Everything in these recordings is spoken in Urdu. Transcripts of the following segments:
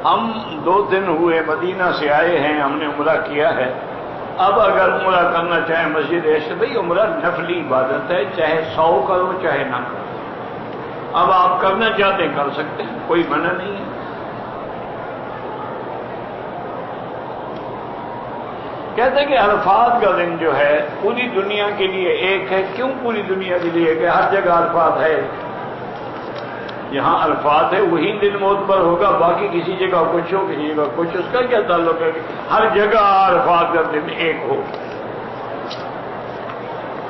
ہم 2 دن ہوئے مدینہ سے آئے ہیں، ہم نے عمرہ کیا ہے. اب اگر عمرہ کرنا چاہے مسجد عائشہ، بھائی عمرہ نفلی عبادت ہے، چاہے 100 کرو چاہے نہ کرو. اب آپ کرنا چاہتے ہیں کر سکتے ہیں، کوئی منع نہیں ہے. کہتے ہیں کہ عرفات کا دن جو ہے پوری دنیا کے لیے ایک ہے. کیوں پوری دنیا کے لیے؟ کہ ہر جگہ عرفات ہے. یہاں عرفات ہے وہی دن معتبر ہوگا، باقی کسی جگہ کچھ ہو کسی جگہ کچھ، اس کا کیا تعلق ہے کہ ہر جگہ عرفات کا دن ایک ہو.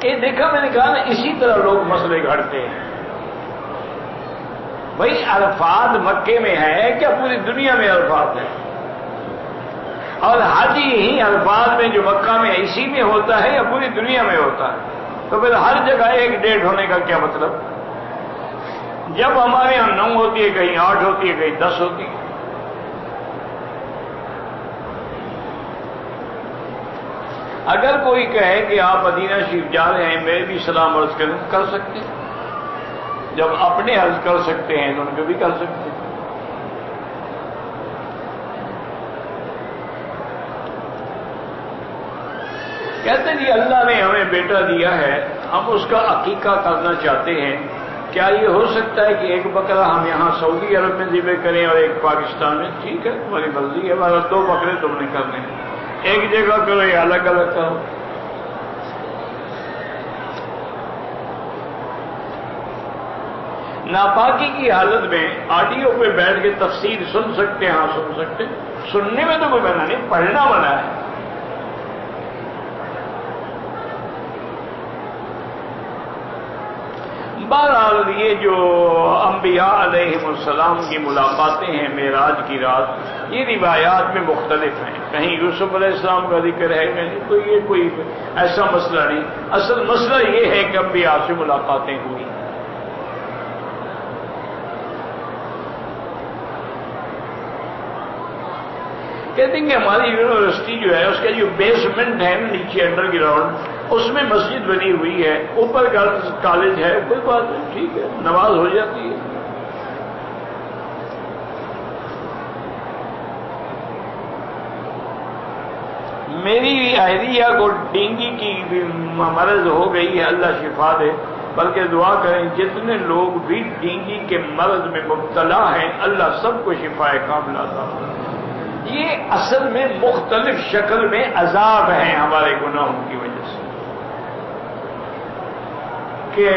یہ دیکھا میں نے کہا نا، اسی طرح لوگ مسئلے گھڑتے ہیں. بھائی عرفات مکے میں ہے کیا پوری دنیا میں عرفات ہے؟ اور حج ہی عرفات میں جو مکہ میں اسی میں ہوتا ہے یا پوری دنیا میں ہوتا ہے؟ تو پھر ہر جگہ ایک ڈیٹ ہونے کا کیا مطلب؟ جب ہمارے یہاں 9 ہوتی ہے، کہیں 8 ہوتی ہے، کہیں 10 ہوتی ہے. اگر کوئی کہے کہ آپ مدینہ شریف جا رہے ہیں، میں بھی سلام عرض کریں، کر سکتے ہیں. جب اپنے عرض کر سکتے ہیں تو ان کو بھی کر سکتے ہیں. کہتے ہیں جی اللہ نے ہمیں بیٹا دیا ہے، ہم اس کا عقیقہ کرنا چاہتے ہیں. کیا یہ ہو سکتا ہے کہ ایک بکرا ہم یہاں سعودی عرب میں ذبح کریں اور ایک پاکستان میں؟ ٹھیک ہے، تمہاری مرضی ہے، ہمارا 2 بکرے تم نے کرنے ہیں. ایک جگہ کرو یا الگ الگ کرو. ناپاکی کی حالت میں آڈیو پہ بیٹھ کے تفسیر سن سکتے ہیں. ہاں سن سکتے ہیں، سننے میں تو کوئی منع نہیں، پڑھنا منع ہے. بہرحال یہ جو انبیاء علیہم السلام کی ملاقاتیں ہیں معراج کی رات، یہ روایات میں مختلف ہیں. کہیں یوسف علیہ السلام کا ذکر ہے، کہیں تو یہ کوئی ایسا مسئلہ نہیں. اصل مسئلہ یہ ہے کہ انبیاء سے ملاقاتیں ہوئی. کہتے ہیں کہ ہماری یونیورسٹی جو ہے اس کا جو بیسمنٹ ہے نیچے انڈر گراؤنڈ، اس میں مسجد بنی ہوئی ہے، اوپر گرلز کالج ہے. کوئی بات نہیں، ٹھیک ہے، نماز ہو جاتی ہے. میری اہلیہ کو ڈینگی کی مرض ہو گئی ہے، اللہ شفا دے. بلکہ دعا کریں جتنے لوگ بھی ڈینگی کے مرض میں مبتلا ہیں اللہ سب کو شفا کاملہ عطا فرمائے. یہ اصل میں مختلف شکل میں عذاب ہیں ہمارے گناہوں کی وجہ سے. کہ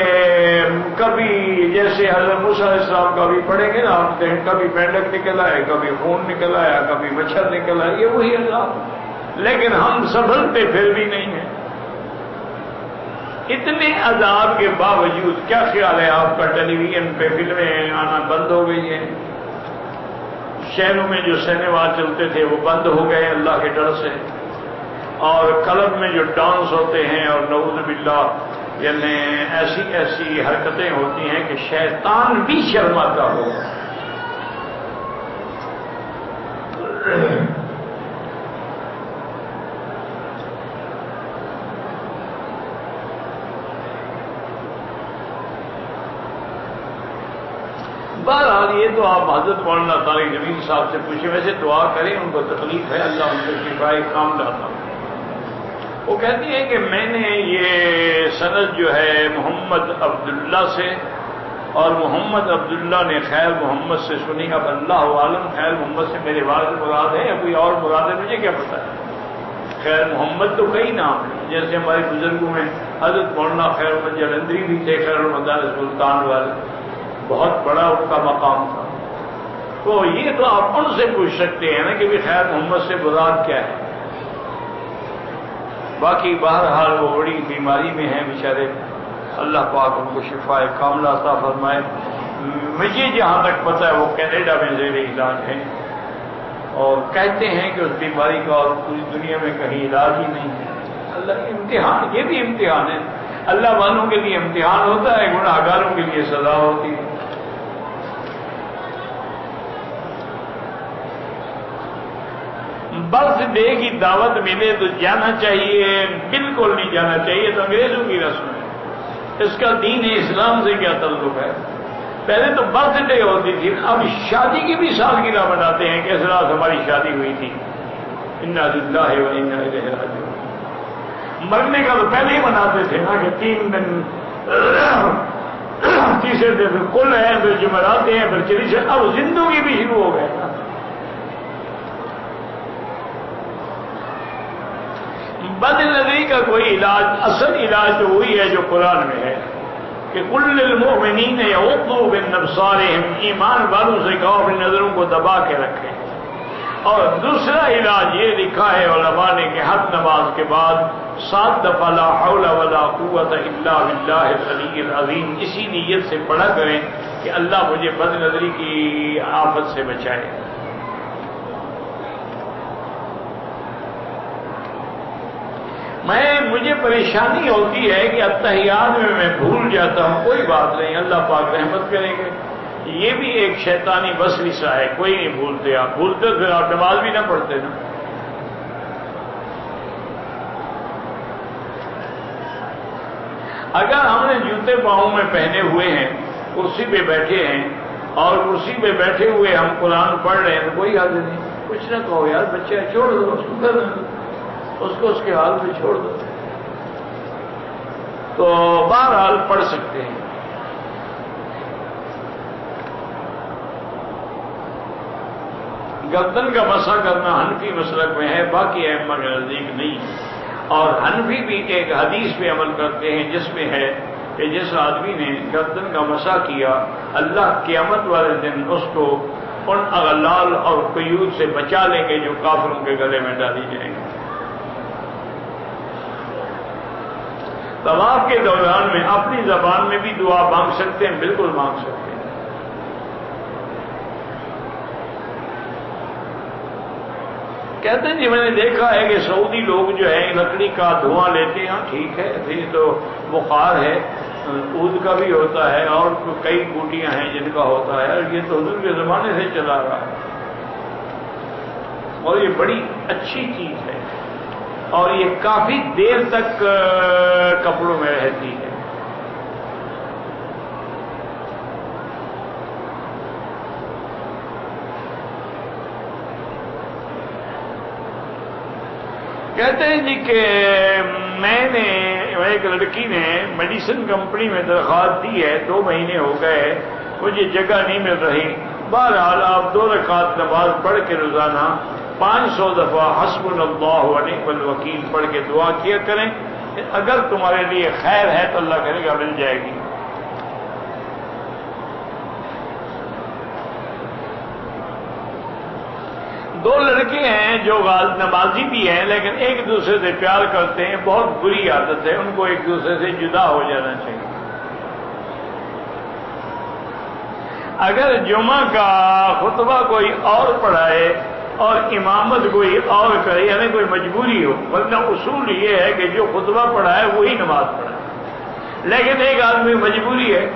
کبھی جیسے حضرت موسیٰ علیہ السلام کا بھی پڑھیں گے نا ہم، کبھی مینڈک نکل آئے، کبھی خون نکل آیا، کبھی مچھر نکل آیا، یہ وہی عذاب. لیکن ہم سنبھلتے پھر بھی نہیں ہیں. اتنے عذاب کے باوجود کیا خیال ہے آپ کا ٹیلی ویژن پہ فلمیں آنا بند ہو گئی ہیں؟ شہروں میں جو سینما چلتے تھے وہ بند ہو گئے اللہ کے ڈر سے. اور کلب میں جو ڈانس ہوتے ہیں اور نعوذ باللہ یعنی ایسی ایسی حرکتیں ہوتی ہیں کہ شیطان بھی شرماتا ہو. بہرحال یہ تو آپ حضرت مولانا طارق جمیل صاحب سے پوچھیں. ویسے دعا کریں، ان کو تکلیف ہے، اللہ ان کو شفائے کام لاتا. وہ کہتی ہیں کہ میں نے یہ سند جو ہے محمد عبداللہ سے، اور محمد عبداللہ نے خیر محمد سے سنی. اب اللہ عالم خیر محمد سے میرے والد مراد ہے یا کوئی اور مراد ہے، مجھے کیا پتا ہے. خیر محمد تو کئی نام ہیں، جیسے ہمارے بزرگوں میں حضرت مولانا خیر محمد جلندری بھی تھے، خیر المدارس سلطان والے، بہت بڑا ان کا مقام تھا. تو یہ تو آپ ان سے پوچھ سکتے ہیں نا کہ بھی خیر محمد سے مراد کیا ہے. باقی بہرحال وہ بڑی بیماری میں ہیں بیچارے، اللہ پاک ان کو شفا کاملہ عطا فرمائے. مجھے جہاں تک پتہ ہے وہ کینیڈا میں زیر علاج ہیں، اور کہتے ہیں کہ اس بیماری کا اور پوری دنیا میں کہیں علاج ہی نہیں ہے. اللہ کے امتحان، یہ بھی امتحان ہے. اللہ والوں کے لیے امتحان ہوتا ہے، گناہ گاروں کے لیے سزا ہوتی ہے. برتھ ڈے کی دعوت ملے تو جانا چاہیے، بالکل نہیں جانا چاہیے. تو انگریزوں کی رسم ہے، اس کا دین اسلام سے کیا تعلق ہے؟ پہلے تو برتھ ڈے ہوتی تھی، اب شادی کی بھی سالگرہ مناتے ہیں کہ اس رات ہماری شادی ہوئی تھی، انا للہ و انا الیہ راجعون۔ مرنے کا تو پہلے ہی مناتے تھے نا کہ 3 دن، تیسرے دن کل ہیں، پھر جمعرات ہیں، پھر چلی سے، اب زندگی بھی شروع ہو گئے نا۔ بد نظری کا کوئی علاج، اصل علاج تو وہی ہے جو قرآن میں ہے کہ کل للمؤمنین یغضوا من ابصارہم، ایمان والوں سے کہو اپنی نظروں کو دبا کے رکھیں۔ اور دوسرا علاج یہ لکھا ہے علماء نے کہ ہر نماز کے بعد 7 دفعہ لا حول ولا قوت الا باللہ العلی العظیم اسی نیت سے پڑھا کریں کہ اللہ مجھے بد نظری کی آفت سے بچائے۔ مجھے پریشانی ہوتی ہے کہ اتحیات میں بھول جاتا ہوں، کوئی بات نہیں، اللہ پاک رحمت کریں گے۔ یہ بھی ایک شیطانی وسوسہ ہے، کوئی نہیں بھولتے، آپ بھولتے پھر آپ نماز بھی نہ پڑھتے نا۔ اگر ہم نے جوتے پاؤں میں پہنے ہوئے ہیں، کرسی پہ بیٹھے ہیں اور کرسی پہ بیٹھے ہوئے ہم قرآن پڑھ رہے ہیں تو کوئی حاضر نہیں، کچھ نہ کہو یار بچہ چھوڑ دو، اس کو اس کے حال پہ چھوڑ دو، تو بہرحال پڑھ سکتے ہیں۔ گردن کا مسح کرنا حنفی مسلک میں ہے، باقی ائمہ کے نزدیک نہیں، اور حنفی بھی ایک حدیث پہ عمل کرتے ہیں جس میں ہے کہ جس آدمی نے گردن کا مسح کیا اللہ قیامت والے دن اس کو ان اغلال اور قیود سے بچا لیں گے جو کافروں کے گلے میں ڈالی جائیں گے۔ طواف کے دوران میں اپنی زبان میں بھی دعا مانگ سکتے ہیں، بالکل مانگ سکتے ہیں۔ کہتے ہیں جی میں نے دیکھا ہے کہ سعودی لوگ جو ہے لکڑی کا دھواں لیتے ہیں، ٹھیک ہے، یہ تو بخار ہے، عود کا بھی ہوتا ہے اور کئی بوٹیاں ہیں جن کا ہوتا ہے، اور یہ تو حضور کے زمانے سے چلا رہا ہے اور یہ بڑی اچھی چیز ہے اور یہ کافی دیر تک کپڑوں میں رہتی ہے۔ کہتے ہیں جی کہ میں نے ایک لڑکی نے میڈیسن کمپنی میں درخواست دی ہے، 2 مہینے ہو گئے، مجھے جگہ نہیں مل رہی۔ بہرحال آپ 2 رکعت نماز پڑھ کے روزانہ 500 دفعہ حسبنا اللہ و نعم الوکیل پڑھ کے دعا کیا کریں، اگر تمہارے لیے خیر ہے تو اللہ کرے گا مل جائے گی۔ دو لڑکے ہیں جو نمازی بھی ہیں لیکن ایک دوسرے سے پیار کرتے ہیں، بہت بری عادت ہے، ان کو ایک دوسرے سے جدا ہو جانا چاہیے۔ اگر جمعہ کا خطبہ کوئی اور پڑھائے اور امامت کوئی اور کرے، یعنی کوئی مجبوری ہو، ورنہ اصول یہ ہے کہ جو خطبہ پڑھائے وہی نماز پڑھائے، لیکن ایک آدمی مجبوری ہے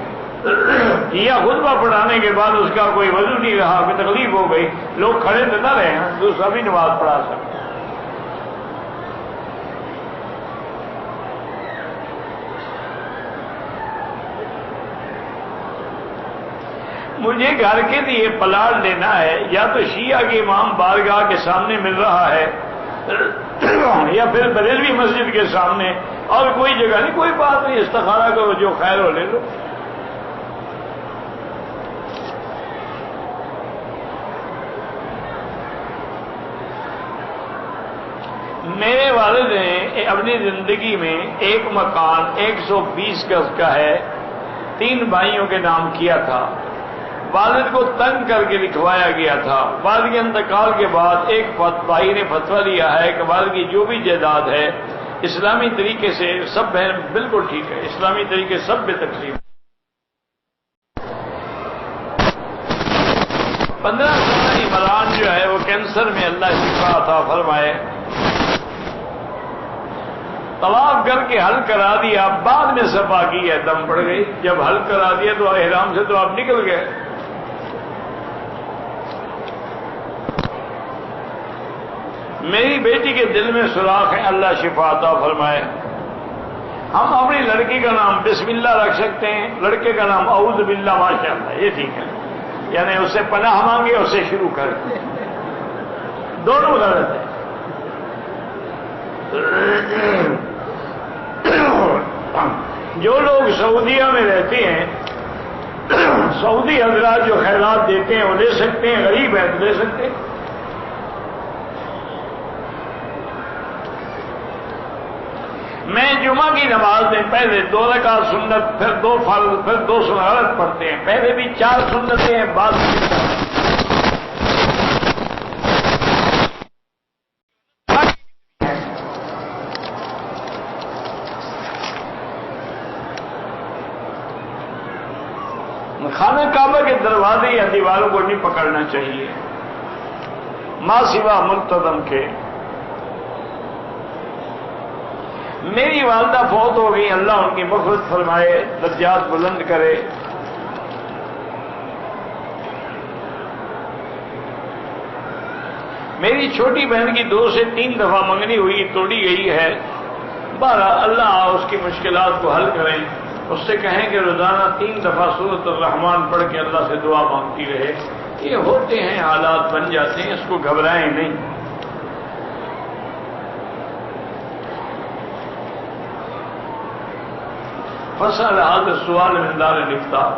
یا خطبہ پڑھانے کے بعد اس کا کوئی وضو نہیں رہا، کوئی تکلیف ہو گئی، لوگ کھڑے تو نہ رہے، دوسرا بھی نماز پڑھا سکتے۔ مجھے گھر کے لیے پلاٹ لینا ہے، یا تو شیعہ کے امام بارگاہ کے سامنے مل رہا ہے یا پھر بریلوی مسجد کے سامنے، اور کوئی جگہ نہیں، کوئی بات نہیں، استخارہ کرو، جو خیر ہو لے لو۔ میرے والد نے اپنی زندگی میں ایک مکان 120 گز کا ہے 3 بھائیوں کے نام کیا تھا، والد کو تنگ کر کے لکھوایا گیا تھا۔ والد کے انتقال کے بعد ایک بھائی نے فتویٰ دیا ہے کہ والد کی جو بھی جائیداد ہے اسلامی طریقے سے سب بہن بالکل ٹھیک ہے، اسلامی طریقے سب بے تقسیم۔ 15 سالہ عمران جو ہے وہ کینسر میں اللہ شفا عطا فرمائے، طواف کر کے حل کرا دیا، بعد میں صفا کی ہے، دم پڑ گئی، جب حل کرا دیا تو احرام سے تو آپ نکل گئے۔ میری بیٹی کے دل میں سوراخ ہے، اللہ شفا عطا فرمائے۔ ہم اپنی لڑکی کا نام بسم اللہ رکھ سکتے ہیں، لڑکے کا نام اعوذ باللہ ماشاء اللہ، یہ ٹھیک ہے، یعنی اس سے پناہ مانگے، اس سے شروع کریں، دونوں غلط ہے۔ جو لوگ سعودیہ میں رہتے ہیں، سعودی حضرات جو خیرات دیتے ہیں وہ لے سکتے ہیں، غریب ہیں تو لے سکتے ہیں۔ میں جمعہ کی نماز میں پہلے 2 رکعت سنت، پھر 2 فرض، پھر 2 سنت پڑھتے ہیں، پہلے بھی 4 سنتیں ہیں، بعد خانہ کعبہ کے دروازے یا دیواروں کو نہیں پکڑنا چاہیے ما سوا ملتزم کے۔ میری والدہ فوت ہو گئی، اللہ ان کی مغفرت فرمائے، درجات بلند کرے۔ میری چھوٹی بہن کی 2 سے 3 دفعہ منگنی ہوئی، توڑی گئی ہے، بہرحال اللہ اس کی مشکلات کو حل کریں، اس سے کہیں کہ روزانہ 3 دفعہ سورۃ الرحمن پڑھ کے اللہ سے دعا مانگتی رہے۔ یہ ہوتے ہیں، حالات بن جاتے ہیں، اس کو گھبرائیں نہیں۔ فصل هذا السؤال من دار الافتاء۔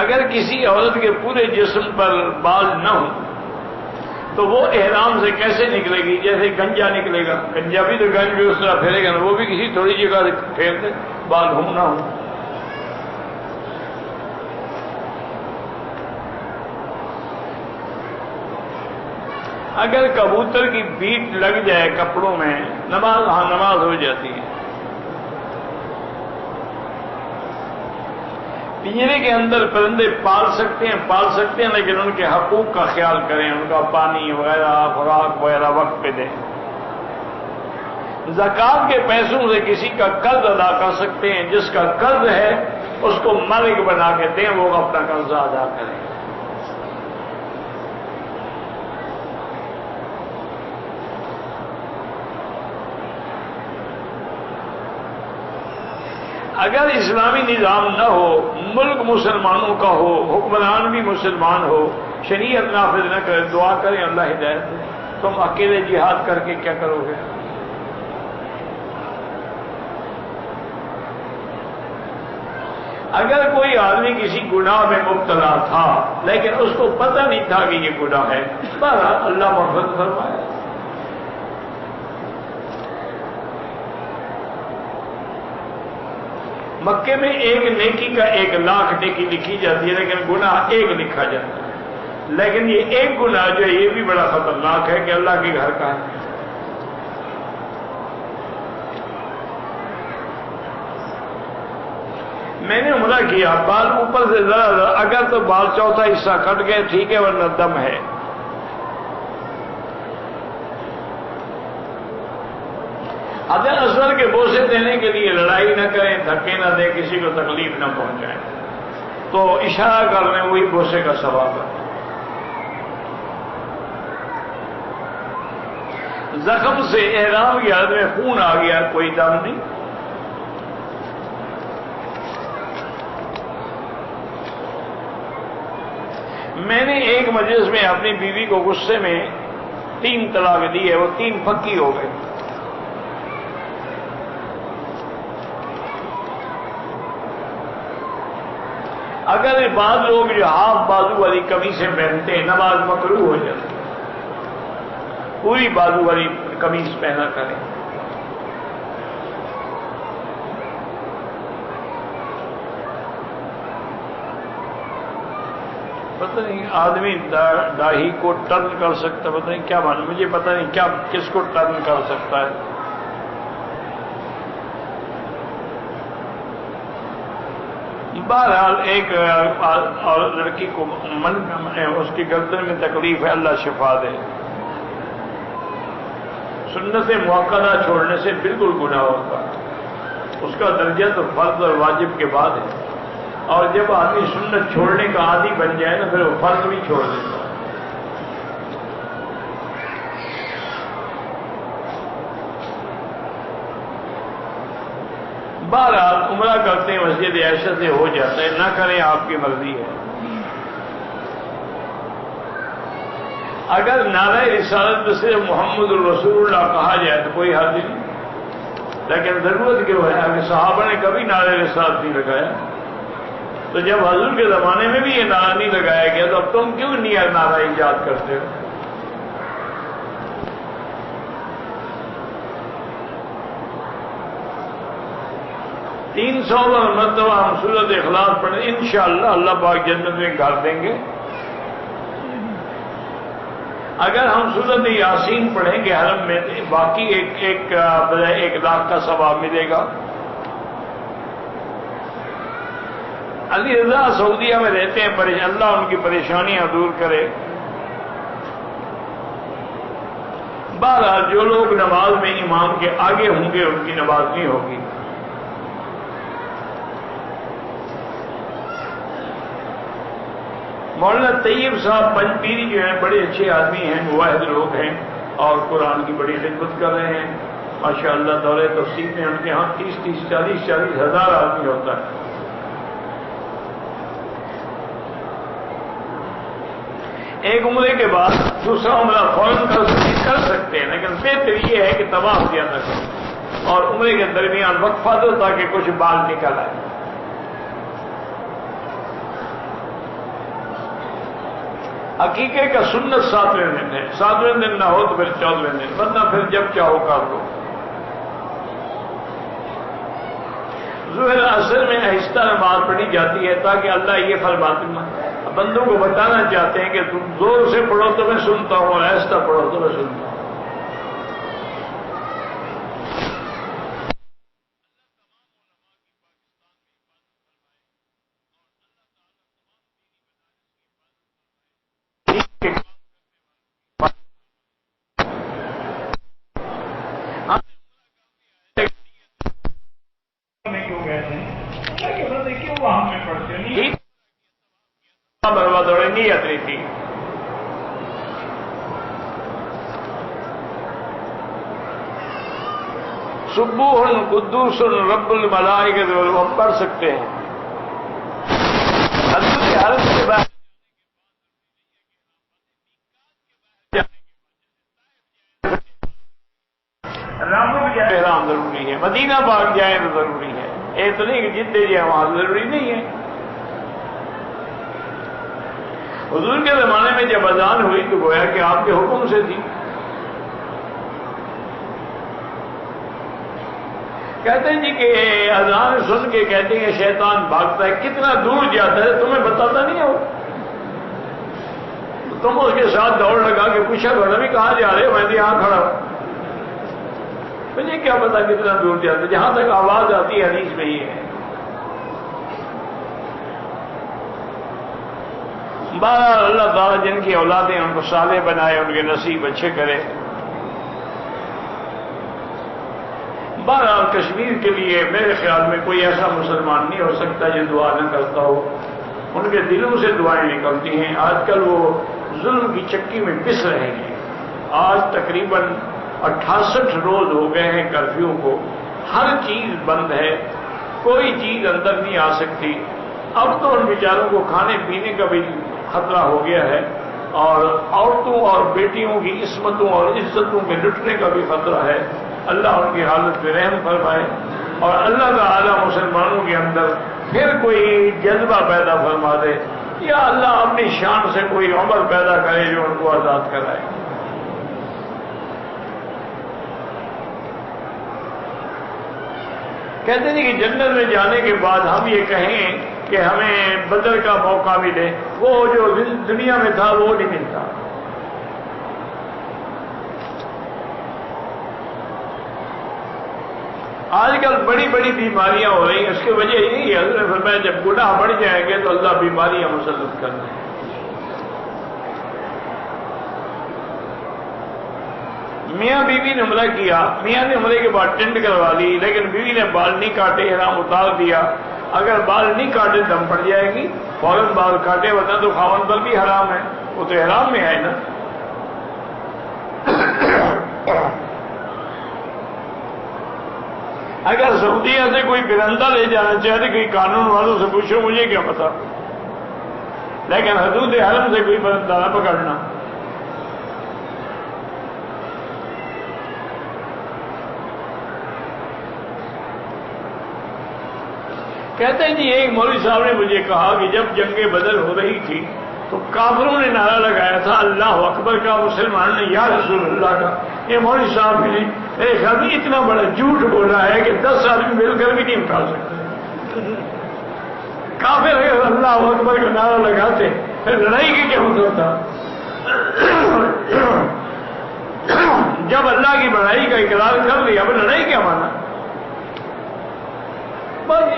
اگر کسی عورت کے پورے جسم پر بال نہ ہو تو وہ احرام سے کیسے نکلے گی؟ جیسے گنجا نکلے گا، گنجا بھی تو گنج بھی اس طرح پھیرے گا نا، وہ بھی کسی تھوڑی جگہ سے پھیر دے، بال ہو نہ ہو۔ اگر کبوتر کی بیٹ لگ جائے کپڑوں میں، نماز ہو جاتی ہے۔ پنجرے کے اندر پرندے پال سکتے ہیں، لیکن ان کے حقوق کا خیال کریں، ان کا پانی وغیرہ، خوراک وغیرہ وقت پہ دیں۔ زکات کے پیسوں سے کسی کا قرض ادا کر سکتے ہیں، جس کا قرض ہے اس کو مالک بنا کے دیں، وہ اپنا قرض ادا کریں۔ اگر اسلامی نظام نہ ہو، ملک مسلمانوں کا ہو، حکمران بھی مسلمان ہو، شریعت نافذ نہ کرے، دعا کریں اللہ ہدایت دے۔ تم اکیلے جہاد کر کے کیا کرو گے؟ اگر کوئی آدمی کسی گناہ میں مبتلا تھا لیکن اس کو پتہ نہیں تھا کہ یہ گناہ ہے، بہرحال اللہ مغفرت فرمائے۔ مکے میں 1 نیکی کا 1 لاکھ نیکی لکھی جاتی ہے، لیکن گناہ 1 لکھا جاتا ہے۔ لیکن یہ 1 گناہ جو ہے یہ بھی بڑا خطرناک ہے کہ اللہ کے گھر کا ہے۔ میں نے عمرہ کیا، بال اوپر سے ذرا اگر تو بال چوتھا حصہ کٹ گئے ٹھیک ہے، ورنہ دم ہے۔ حضرت اصغر کے بوسے دینے کے لیے لڑائی نہ کریں، دھکے نہ دیں، کسی کو تکلیف نہ پہنچائیں، تو اشارہ کر لیں، وہی بوسے کا ثواب ہے۔ زخم سے احرام کی حالت میں خون آ گیا، کوئی دم نہیں۔ میں نے ایک مجلس میں اپنی بیوی کو غصے میں 3 طلاق دی ہے، وہ 3 پکی ہو گئے۔ اگر بعض لوگ جو ہاف بازو والی قمیصیں پہنتے ہیں، نماز مکروہ ہو جاتی ہے، پوری بازو والی قمیص پہنا کریں۔ پتہ نہیں آدمی داڑھی کو ٹرن کر سکتا، پتہ نہیں کیا معنی، مجھے پتہ نہیں کیا کس کو ٹرن کر سکتا ہے۔ بہرحال ایک اور لڑکی کو اس کی گردن میں تکلیف ہے، اللہ شفا دے۔ سنت مؤکدہ چھوڑنے سے بالکل گناہ ہوتا ہے، اس کا درجہ تو فرض اور واجب کے بعد ہے، اور جب آدمی سنت چھوڑنے کا عادی بن جائے نا پھر وہ فرض بھی چھوڑ دیتا ہے۔ بہرحال عمرہ کرتے ہیں مسجد عائشہ سے ہو جاتا ہے، نہ کریں آپ کی مرضی ہے۔ اگر نعرہ رسالت میں صرف محمد الرسول اللہ کہا جائے تو کوئی حرج نہیں، لیکن ضرورت کیوں ہے؟ اگر صحابہ نے کبھی نعرہ رسالت نہیں لگایا تو جب حضور کے زمانے میں بھی یہ نعرہ نہیں لگایا گیا تو اب تم کیوں نہیں نعرہ ایجاد کرتے ہو؟ تین 300 مرتبہ ہم سورۃ اخلاص پڑھیں، انشاءاللہ اللہ پاک جنت میں گھر دیں گے۔ اگر ہم سورۃ یاسین پڑھیں گے حرم میں تو باقی ایک لاکھ کا ثواب ملے گا۔ علی رضا سعودیہ میں رہتے ہیں، اللہ ان کی پریشانیاں دور کرے۔ بہرحال جو لوگ نماز میں امام کے آگے ہوں گے ان کی نماز نہیں ہوگی۔ مولانا طیب صاحب پنجپیری جو ہیں بڑے اچھے آدمی ہیں، مواحد لوگ ہیں اور قرآن کی بڑی خدمت کر رہے ہیں ماشاءاللہ۔ دورہ تفسیر میں ان کے ہاں 30 40 ہزار آدمی ہوتا ہے۔ ایک عمرے کے بعد دوسرا عمرہ فوراً کر سکتے ہیں، لیکن بہتر یہ ہے کہ طواف زیادہ کریں اور عمرے کے درمیان وقفہ دو تاکہ کچھ بال نکل آئے۔ عقیقے کا سنت 7ویں دن ہے، 7ویں دن نہ ہو تو پھر 14ویں دن، ورنہ پھر جب چاہو کر دو۔ ظہر عصر میں آہستہ نماز پڑھی جاتی ہے تاکہ اللہ یہ فرماتے ہیں، بندوں کو بتانا چاہتے ہیں کہ تم زور سے پڑھو تو میں سنتا ہوں اور آہستہ پڑھو تو میں سنتا ہوں۔ نیت نہیں تھی۔ سبوح قدوس رب الملائکۃ والروح پڑھ سکتے ہیں۔ حضرت حرم کے بعد احرام ضروری ہے، مدینہ پاک جائیں تو ضروری ہے، یہ تو نہیں کہ جتنے جائیں وہاں ضروری نہیں ہے۔ حضور کے زمانے میں جب اذان ہوئی تو گویا کہ آپ کے حکم سے تھی۔ کہتے ہیں جی کہ اذان سن کے کہتے ہیں شیطان بھاگتا ہے، کتنا دور جاتا ہے تمہیں بتاتا نہیں ہو؟ تم اس کے ساتھ دوڑ لگا کے پوچھا کرو بھی کہاں جا رہے ہو؟ میں تو یہاں کھڑا ہوں۔ مجھے کیا پتا کتنا دور جاتا ہے، جہاں تک آواز آتی ہے حدیث میں ہی ہے۔ بہرحال اللہ تعالیٰ جن کی اولادیں ان کو صالح بنائے، ان کے نصیب اچھے کرے۔ بہرحال کشمیر کے لیے میرے خیال میں کوئی ایسا مسلمان نہیں ہو سکتا جو دعا نہ کرتا ہو، ان کے دلوں سے دعائیں نکلتی ہیں۔ آج کل وہ ظلم کی چکی میں پس رہے ہیں۔ آج تقریباً 68 روز ہو گئے ہیں کرفیو کو، ہر چیز بند ہے، کوئی چیز اندر نہیں آ سکتی۔ اب تو ان بیچاروں کو کھانے پینے کا بھی خطرہ ہو گیا ہے اور عورتوں اور بیٹیوں کی عصمتوں اور عزتوں کے لٹنے کا بھی خطرہ ہے۔ اللہ ان کی حالت پہ رحم فرمائے اور اللہ تعالی مسلمانوں کے اندر پھر کوئی جذبہ پیدا فرما دے، یا اللہ اپنی شان سے کوئی عمل پیدا کرے جو ان کو آزاد کرائے۔ کہتے ہیں کہ جنت میں جانے کے بعد ہم یہ کہیں کہ ہمیں بدر کا موقع ملے، وہ جو دنیا میں تھا وہ نہیں ملتا۔ آج کل بڑی بڑی بیماریاں ہو رہی ہیں، اس کی وجہ یہی ہے، حضرت نے فرمایا جب گناہ بڑھ جائیں گے تو اللہ بیماریاں مسلط کر دیں۔ میاں بیوی نے عمرہ کیا، میاں نے عمرے کے بعد ٹینٹ کروا لی، لیکن بیوی نے بال نہیں کاٹے، احرام اتار دیا۔ اگر بال نہیں کاٹے دم پڑ جائے گی، فوراً بال کاٹے، ورنہ تو خاوند پر بھی حرام ہے، وہ تو احرام میں ہے نا۔ اگر سعودیہ سے کوئی پرندہ لے جانا چاہے تو کوئی قانون والوں سے پوچھو، مجھے کیا پتا، لیکن حدود حرم سے کوئی پرندہ نہ پکڑنا۔ کہتے ہیں جی ایک مولوی صاحب نے مجھے کہا کہ جب جنگ بدر ہو رہی تھی تو کافروں نے نعرہ لگایا تھا اللہ اکبر کا، مسلمان نے یا رسول اللہ کا۔ یہ مولوی صاحب نے ایک آدمی اتنا بڑا جھوٹ بول رہا ہے کہ 10 آدمی مل کر بھی نہیں اٹھا سکتے۔ کافر اگر اللہ اکبر کا نعرہ لگاتے پھر لڑائی کی کیا مطلب تھا؟ جب اللہ کی بڑائی کا اقرار کر لیا اب لڑائی کیا مانا؟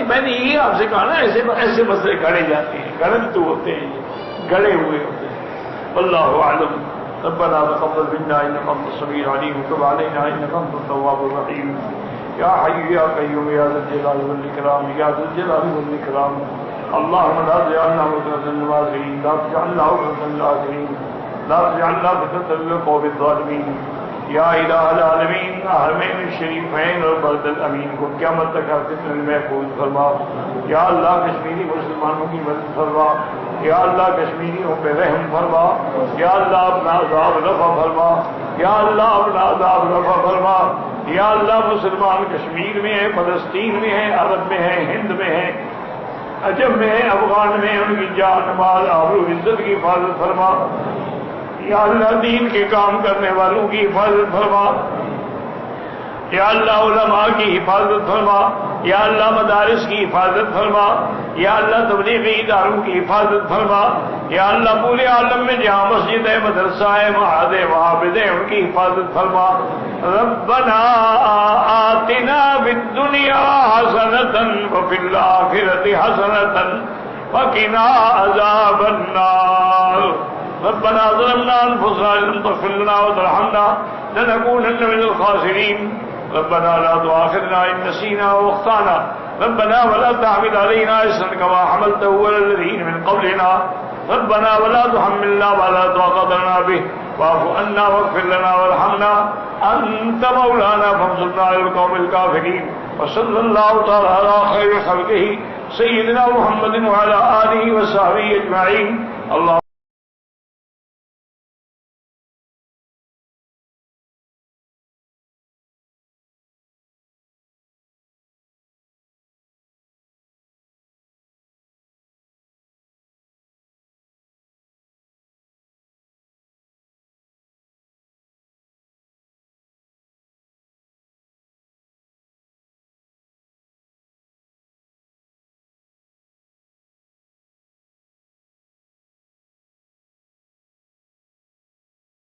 میں نے یہ آپ سے کہا نا، ایسے مسئلے گھڑے جاتے ہیں، گڑن تو ہوتے ہیں، گڑے ہوئے ہوتے ہیں۔ واللہ اعلم۔ ربنا تقبل منا انك انت السميع العليم وتب علينا انك انت التواب الرحيم يا حي يا قيوم يا ذا الجلال والاكرام يا ذا الجلال والاكرام اللهم لا تجعلنا فتنة للناظرين لا تجعلنا فتنة للآخرين لا تجعلنا فتنة للقوم الظالمين یا الہ العالمین حرمین الشریفین اور بلد الامین کو قیامت تک فتنہ میں محفوظ فرما۔ یا اللہ کشمیری مسلمانوں کی مدد فرما، یا اللہ کشمیریوں پہ رحم فرما، یا اللہ اپنا عذاب رفع فرما، یا اللہ اپنا عذاب رفع فرما۔ یا اللہ مسلمان کشمیر میں ہیں، فلسطین میں ہیں، عرب میں ہیں، ہند میں ہیں، عجم میں ہیں، افغان میں ہیں، ان کی جان مال آبرو عزت کی حفاظت فرما۔ یا اللہ دین کے کام کرنے والوں کی حفاظت فرما، یا اللہ علماء کی حفاظت فرما، یا اللہ مدارس کی حفاظت فرما، یا اللہ تبلیغی اداروں کی حفاظت فرما، یا اللہ پورے عالم میں جہاں مسجد ہے، مدرسہ ہے، معہد ہے، معابد ہے، ان کی حفاظت فرما۔ ربنا آتنا فی الدنیا حسنۃ وفی الآخرۃ حسنۃ وقنا عذاب النار۔ ربنا ظلمنا انفسنا ان لم تغفر لنا وترحمنا لنكونن من الخاسرين ربنا لا تؤاخذنا ان نسينا واخطانا ربنا ولا تحمل علينا اصرا كما حملته على الذين من قبلنا ربنا ولا تحملنا ما لا طاقة لنا به واعف عنا واغفر لنا وارحمنا انت مولانا فانصرنا على القوم الكافرين وصلى الله تعالى على خير خلقه سيدنا محمد وعلى آله وصحبه اجمعين۔ اللہ